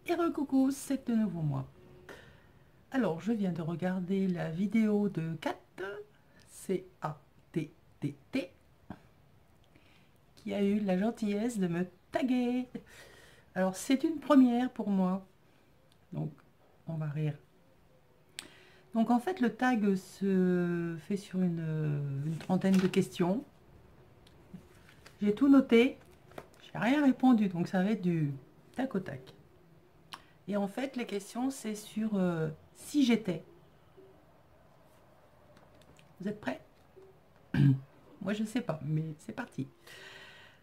Et recoucou, c'est de nouveau moi. Alors, je viens de regarder la vidéo de Kat, C-A-T-T-T, qui a eu la gentillesse de me taguer. Alors, c'est une première pour moi, donc on va rire. Donc, en fait, le tag se fait sur une trentaine de questions. J'ai tout noté, j'ai rien répondu, donc ça va être du tac au tac. Et en fait, les questions, c'est sur si j'étais. Vous êtes prêts? Moi, je sais pas, mais c'est parti.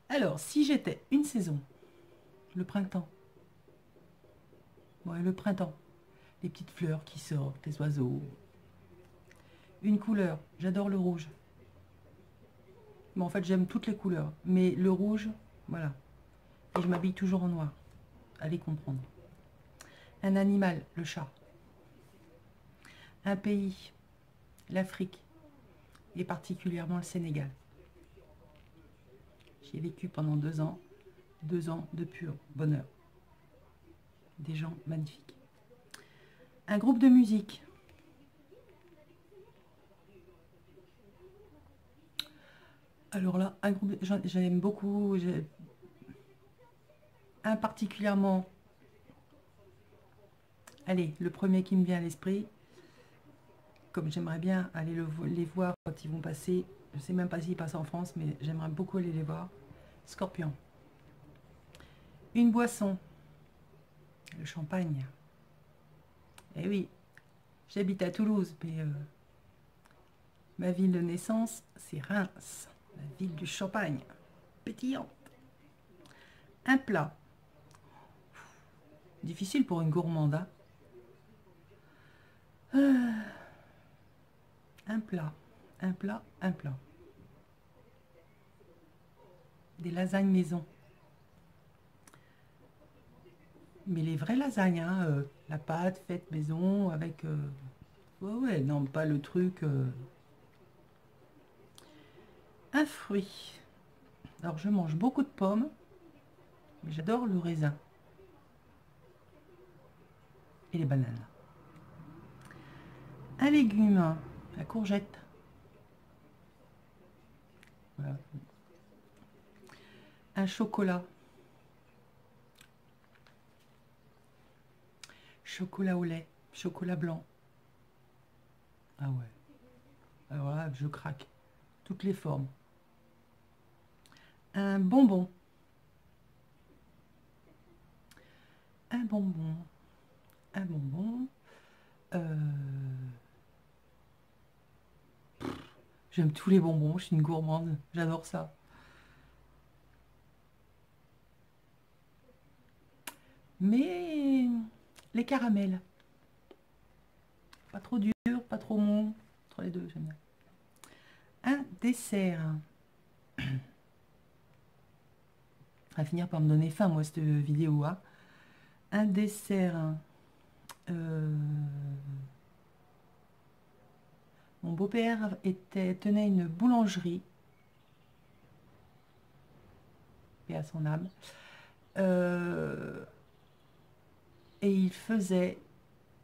Alors, si j'étais une saison, le printemps. Ouais, le printemps. Les petites fleurs qui sortent, les oiseaux. Une couleur, j'adore le rouge. Bon, en fait, j'aime toutes les couleurs. Mais le rouge, voilà. Et je m'habille toujours en noir. Allez comprendre. Un animal, le chat. Un pays, l'Afrique. Et particulièrement le Sénégal. J'y ai vécu pendant 2 ans. 2 ans de pur bonheur. Des gens magnifiques. Un groupe de musique. Alors là, un groupe, j'aime beaucoup, un particulièrement, allez, le premier qui me vient à l'esprit, comme j'aimerais bien aller les voir quand ils vont passer, je ne sais même pas s'ils passent en France, mais j'aimerais beaucoup aller les voir. Scorpion. Une boisson, le champagne. Eh oui, j'habite à Toulouse, mais ma ville de naissance, c'est Reims, la ville du champagne, pétillante. Un plat, difficile pour une gourmande, hein. Un plat, un plat, un plat. Des lasagnes maison. Mais les vraies lasagnes, hein, la pâte faite maison avec... ouais, ouais, non, pas le truc... Un fruit. Alors, je mange beaucoup de pommes, mais j'adore le raisin. Et les bananes. Un légume, la courgette. Voilà. Un chocolat. Chocolat au lait. Chocolat blanc. Ah ouais. Alors là, je craque. Toutes les formes. Un bonbon. Un bonbon. Un bonbon. J'aime tous les bonbons, je suis une gourmande. J'adore ça. Mais les caramels. Pas trop dur, pas trop mou. Entre les deux, j'aime bien. Un dessert. Ça va finir par me donner faim, moi, cette vidéo. Hein. Un dessert. Mon beau-père tenait une boulangerie. Et à son âme. Et il faisait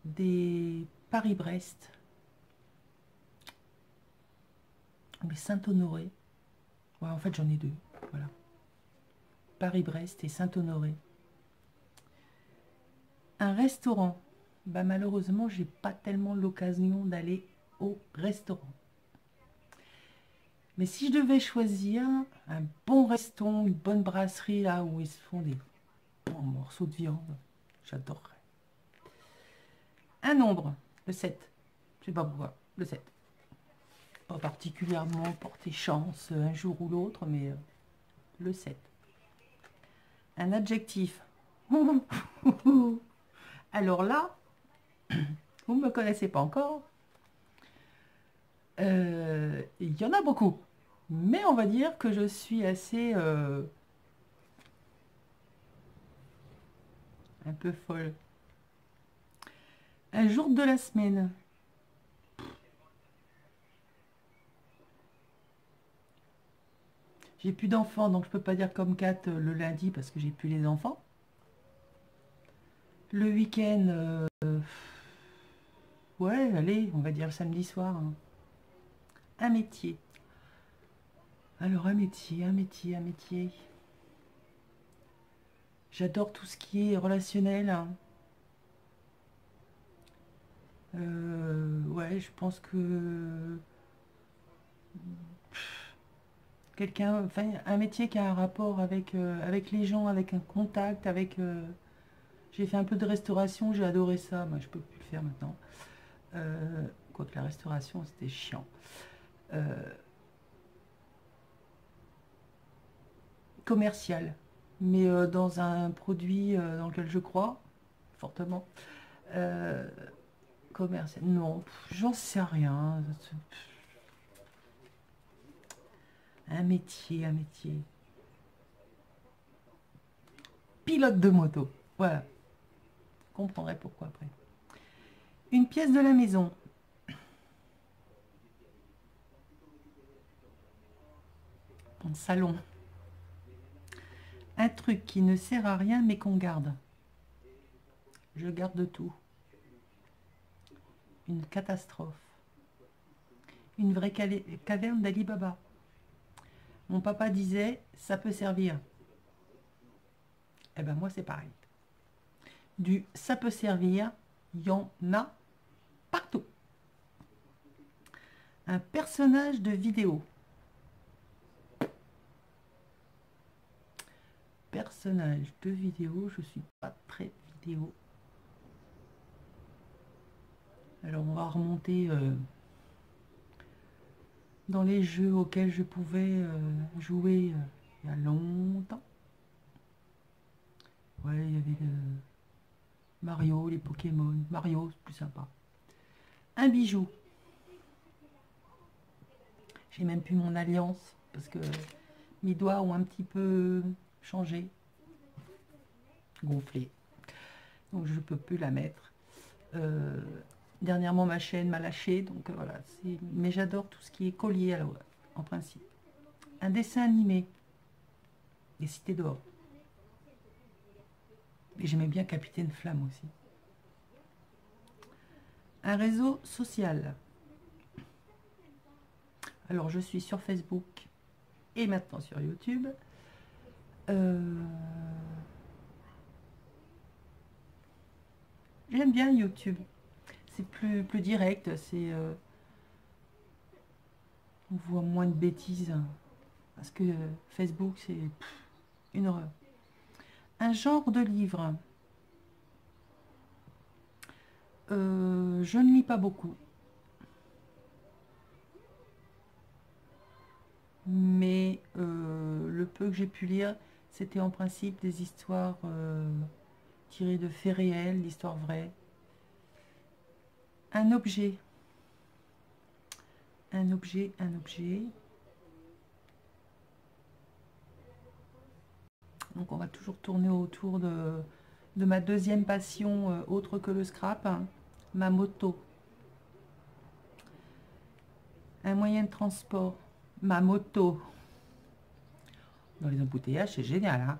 des Paris-Brest. Mais Saint-Honoré. Ouais, en fait, j'en ai deux. Voilà. Paris-Brest et Saint-Honoré. Un restaurant. Bah, malheureusement, j'ai pas tellement l'occasion d'aller au restaurant. Mais si je devais choisir un bon resto, une bonne brasserie là où ils se font des bons morceaux de viande, j'adorerais. Un nombre, le 7. Je sais pas pourquoi, le 7. Pas particulièrement porter chance un jour ou l'autre, mais le 7. Un adjectif. Alors là, vous ne me connaissez pas encore. Il y en a beaucoup. Mais on va dire que je suis assez un peu folle. Un jour de la semaine. J'ai plus d'enfants, donc je peux pas dire comme Kat le lundi parce que j'ai plus les enfants. Le week-end, ouais, allez, on va dire le samedi soir, hein. Un métier. Alors, un métier. J'adore tout ce qui est relationnel, hein. Ouais, je pense que quelqu'un, enfin, un métier qui a un rapport avec les gens, avec un contact, j'ai fait un peu de restauration, j'ai adoré ça. Moi, je peux plus le faire maintenant. Quoique la restauration, c'était chiant. Euh, Commercial, mais dans un produit dans lequel je crois fortement. Euh, Commercial, non, j'en sais rien. Un métier. Pilote de moto, voilà. Vous comprendrez pourquoi après. Une pièce de la maison. Mon salon. Un truc qui ne sert à rien mais qu'on garde. Je garde tout. Une catastrophe. Une vraie caverne d'Ali Baba. Mon papa disait, ça peut servir. Eh ben moi c'est pareil. Du ça peut servir, il y en a partout. Un personnage de vidéo. Personnage de vidéo, je suis pas très vidéo. Alors on va remonter dans les jeux auxquels je pouvais jouer il y a longtemps. Ouais, il y avait Mario, les Pokémon. Mario, c'est plus sympa. Un bijou. J'ai même plus mon alliance parce que mes doigts ont un petit peu changé, gonflé. Donc je ne peux plus la mettre. Dernièrement, ma chaîne m'a lâché, donc voilà. Mais j'adore tout ce qui est collier alors, en principe. Un dessin animé. Les Cités d'Or. Et j'aimais bien Capitaine Flamme aussi. Un réseau social. Alors, je suis sur Facebook et maintenant sur YouTube. J'aime bien YouTube. C'est plus direct. On voit moins de bêtises. Parce que Facebook, c'est une horreur. Un genre de livre. Je ne lis pas beaucoup. Mais le peu que j'ai pu lire, c'était en principe des histoires tirées de faits réels, d'histoires vraies. Un objet. Un objet, un objet. Donc on va toujours tourner autour de ma deuxième passion, autre que le scrap, hein, ma moto. Un moyen de transport, ma moto. Dans les embouteillages, c'est génial, hein.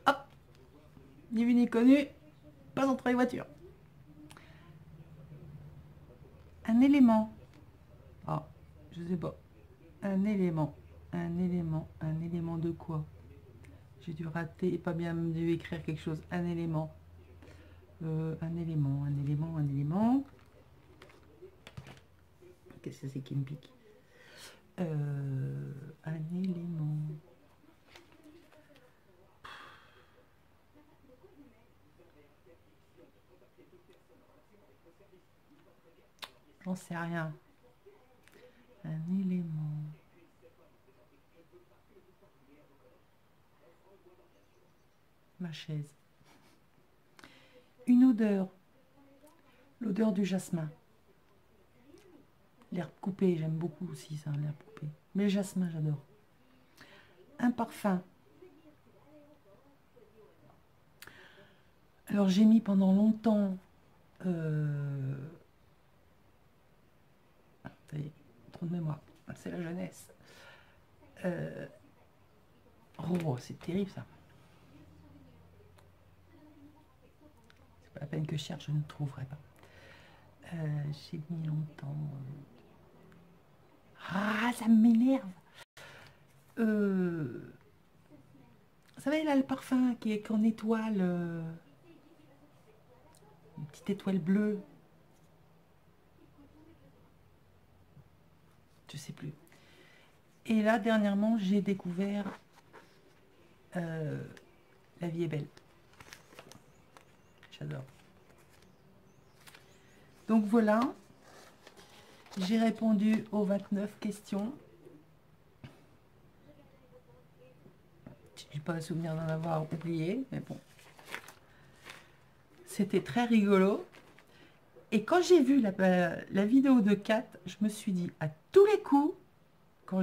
Hop, ni vu ni connu, pas entrer les voitures. Un élément. Ah, je sais pas. Un élément. Un élément de quoi? J'ai dû rater et pas bien dû écrire quelque chose. Un élément. Un élément. Qu'est-ce que c'est qui me pique? Un élément. J'en sais rien. Un élément. Ma chaise. Une odeur. L'odeur du jasmin. L'herbe coupée, j'aime beaucoup aussi ça, l'herbe coupée. Mais le jasmin, j'adore. Un parfum. Alors j'ai mis pendant longtemps... Ça y est, trop de mémoire. C'est la jeunesse. Oh, c'est terrible ça. à peine que je cherche, je ne trouverai pas. J'ai mis longtemps. Ah, ça m'énerve. Vous savez, là, le parfum qui est qu'en étoile, une petite étoile bleue. Je sais plus. Et là, dernièrement, j'ai découvert La vie est belle. J'adore. Donc voilà, j'ai répondu aux 29 questions. Je n'ai pas le souvenir d'en avoir oublié, mais bon. C'était très rigolo. Et quand j'ai vu la vidéo de Kat, je me suis dit, à tous les coups, quand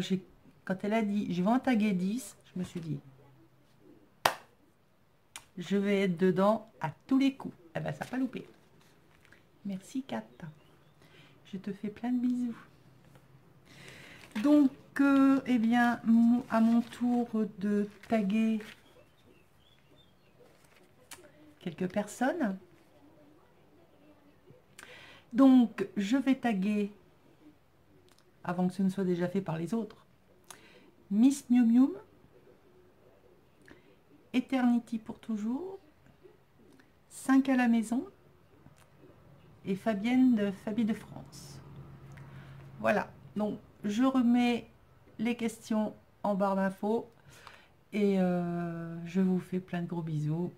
elle a dit, je vais en taguer 10, je me suis dit, je vais être dedans à tous les coups. Eh ben, ça n'a pas loupé. Merci Kat. Je te fais plein de bisous. Donc, eh bien, à mon tour de taguer quelques personnes. Donc, je vais taguer, avant que ce ne soit déjà fait par les autres, Miss Miu Miu, Eternity pour toujours, 5 à la maison et Fabienne de Fabie de France. Voilà, donc je remets les questions en barre d'infos et je vous fais plein de gros bisous.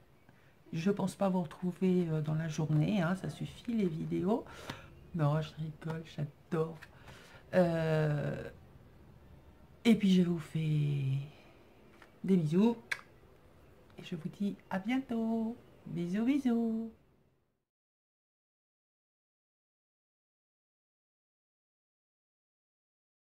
Je pense pas vous retrouver dans la journée, hein, ça suffit les vidéos. Non, je rigole, j'adore. Et puis je vous fais des bisous et je vous dis à bientôt. Bisous, bisous.